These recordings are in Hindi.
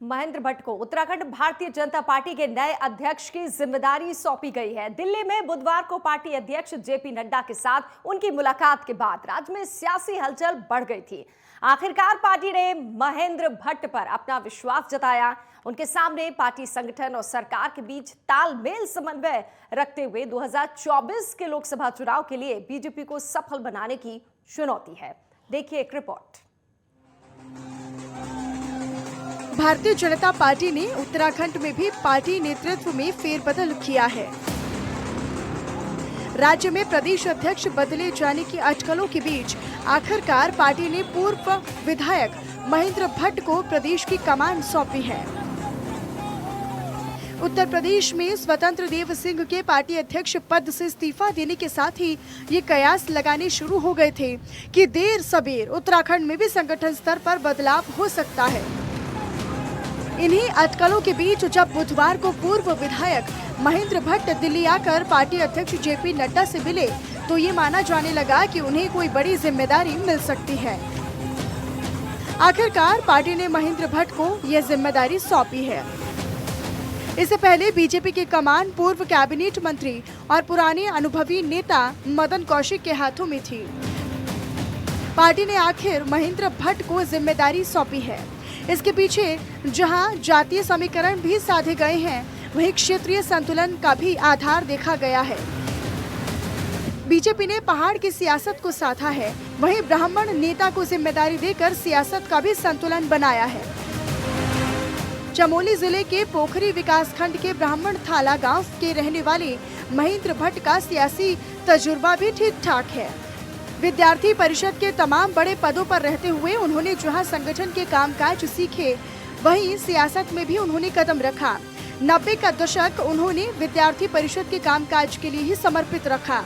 महेंद्र भट्ट को उत्तराखंड भारतीय जनता पार्टी के नए अध्यक्ष की जिम्मेदारी सौंपी गई है। दिल्ली में बुधवार को पार्टी अध्यक्ष जेपी नड्डा के साथ उनकी मुलाकात के बाद राज्य में सियासी हलचल बढ़ गई थी। आखिरकार पार्टी ने महेंद्र भट्ट पर अपना विश्वास जताया। उनके सामने पार्टी संगठन और सरकार के बीच तालमेल समन्वय रखते हुए 2024 के लोकसभा चुनाव के लिए बीजेपी को सफल बनाने की चुनौती है। देखिए एक रिपोर्ट। भारतीय जनता पार्टी ने उत्तराखंड में भी पार्टी नेतृत्व में फेरबदल किया है। राज्य में प्रदेश अध्यक्ष बदले जाने की अटकलों के बीच आखिरकार पार्टी ने पूर्व विधायक महेंद्र भट्ट को प्रदेश की कमान सौंपी है। उत्तर प्रदेश में स्वतंत्र देव सिंह के पार्टी अध्यक्ष पद से इस्तीफा देने के साथ ही ये कयास लगाने शुरू हो गए थे कि देर सबेर उत्तराखंड में भी संगठन स्तर पर बदलाव हो सकता है। इन्हीं अटकलों के बीच जब बुधवार को पूर्व विधायक महेंद्र भट्ट दिल्ली आकर पार्टी अध्यक्ष जेपी नड्डा से मिले तो ये माना जाने लगा कि उन्हें कोई बड़ी जिम्मेदारी मिल सकती है। आखिरकार पार्टी ने महेंद्र भट्ट को यह जिम्मेदारी सौंपी है। इससे पहले बीजेपी की कमान पूर्व कैबिनेट मंत्री और पुराने अनुभवी नेता मदन कौशिक के हाथों में थी। पार्टी ने आखिर महेंद्र भट्ट को जिम्मेदारी सौंपी है। इसके पीछे जहां जातीय समीकरण भी साधे गए हैं, वहीं क्षेत्रीय संतुलन का भी आधार देखा गया है। बीजेपी ने पहाड़ की सियासत को साधा है, वहीं ब्राह्मण नेता को जिम्मेदारी देकर सियासत का भी संतुलन बनाया है। चमोली जिले के पोखरी विकासखंड के ब्राह्मण थाला गांव के रहने वाले महेंद्र भट्ट का सियासी तजुर्बा भी ठीक ठाक है। विद्यार्थी परिषद के तमाम बड़े पदों पर रहते हुए उन्होंने जहां संगठन के कामकाज सीखे, वहीं सियासत में भी उन्होंने कदम रखा। 90 का दशक उन्होंने विद्यार्थी परिषद के कामकाज के लिए ही समर्पित रखा,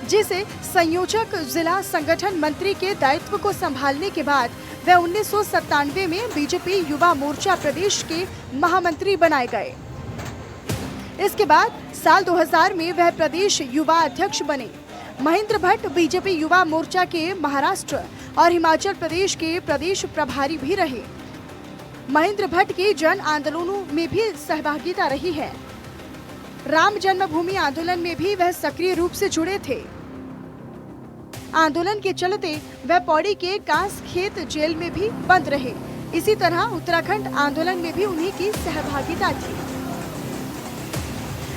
जिसे संयोजक जिला संगठन मंत्री के दायित्व को संभालने के बाद वह 1997 में बीजेपी युवा मोर्चा प्रदेश के महामंत्री बनाए गए। इसके बाद साल 2000 में वह प्रदेश युवा अध्यक्ष बने। महेंद्र भट्ट बीजेपी युवा मोर्चा के महाराष्ट्र और हिमाचल प्रदेश के प्रदेश प्रभारी भी रहे। महेंद्र भट्ट की जन आंदोलनों में भी सहभागिता रही है। राम जन्मभूमि आंदोलन में भी वह सक्रिय रूप से जुड़े थे। आंदोलन के चलते वह पौड़ी के कांस खेत जेल में भी बंद रहे। इसी तरह उत्तराखंड आंदोलन में भी उन्हीं की सहभागिता थी।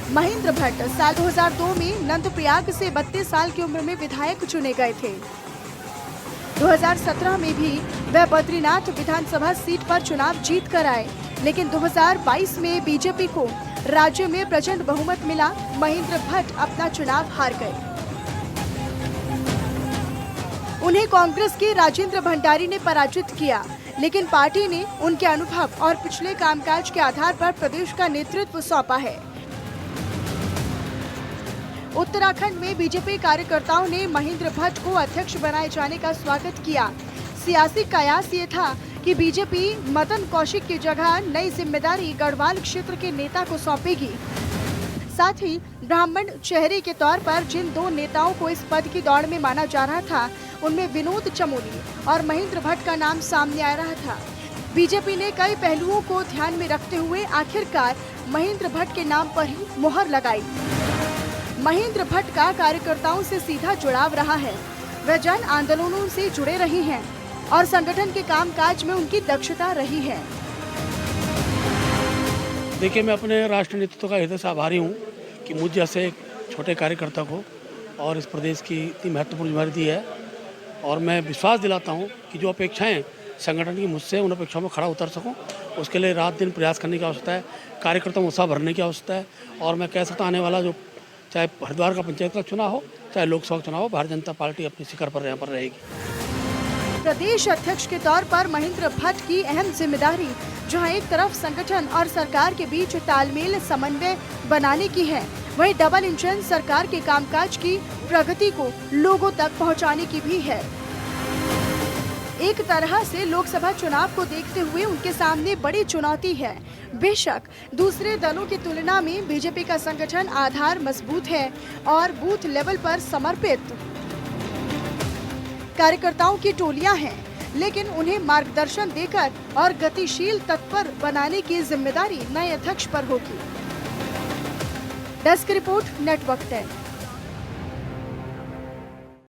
महेंद्र भट्ट साल 2002 में नंदप्रयाग से 32 साल की उम्र में विधायक चुने गए थे। 2017 में भी वह बद्रीनाथ विधानसभा सीट पर चुनाव जीत कर आए, लेकिन 2022 में बीजेपी को राज्य में प्रचंड बहुमत मिला। महेंद्र भट्ट अपना चुनाव हार गए। उन्हें कांग्रेस के राजेंद्र भंडारी ने पराजित किया, लेकिन पार्टी ने उनके अनुभव और पिछले कामकाज के आधार पर प्रदेश का नेतृत्व सौंपा है। उत्तराखंड में बीजेपी कार्यकर्ताओं ने महेंद्र भट्ट को अध्यक्ष बनाए जाने का स्वागत किया। सियासी कयास ये था कि बीजेपी मदन कौशिक की जगह नई जिम्मेदारी गढ़वाल क्षेत्र के नेता को सौंपेगी। साथ ही ब्राह्मण चेहरे के तौर पर जिन दो नेताओं को इस पद की दौड़ में माना जा रहा था, उनमें विनोद चमोली और महेंद्र भट्ट का नाम सामने आ रहा था। बीजेपी ने कई पहलुओं को ध्यान में रखते हुए आखिरकार महेंद्र भट्ट के नाम पर ही मुहर लगाई। महेंद्र भट्ट का कार्यकर्ताओं से सीधा जुड़ाव रहा है। वह जन आंदोलनों से जुड़े रहे हैं और संगठन के कामकाज में उनकी दक्षता रही है। देखिए, मैं अपने राष्ट्रीय नेतृत्व का हृदय से आभारी हूँ कि मुझ जैसे एक छोटे कार्यकर्ता को और इस प्रदेश की इतनी महत्वपूर्ण जिम्मेदारी दी है। और मैं विश्वास दिलाता हूँ कि जो अपेक्षाएं संगठन की मुझसे, उन अपेक्षाओं में खड़ा उतर सकूँ, उसके लिए रात दिन प्रयास करने की आवश्यकता है। कार्यकर्ताओं में उत्साह भरने की आवश्यकता है। और मैं कह सकता आने वाला जो चाहे हरिद्वार का पंचायत का चुनाव हो, चाहे लोकसभा चुनाव हो, भारतीय जनता पार्टी अपनी शिखर पर यहाँ पर रहेगी। प्रदेश अध्यक्ष के तौर पर महेंद्र भट्ट की अहम जिम्मेदारी जहां एक तरफ संगठन और सरकार के बीच तालमेल समन्वय बनाने की है, वहीं डबल इंजन सरकार के कामकाज की प्रगति को लोगों तक पहुंचाने की भी है। एक तरह से लोकसभा चुनाव को देखते हुए उनके सामने बड़ी चुनौती है। बेशक दूसरे दलों की तुलना में बीजेपी का संगठन आधार मजबूत है और बूथ लेवल पर समर्पित कार्यकर्ताओं की टोलियां हैं, लेकिन उन्हें मार्गदर्शन देकर और गतिशील तत्पर बनाने की जिम्मेदारी नए अध्यक्ष पर होगी। Desk report, network 10।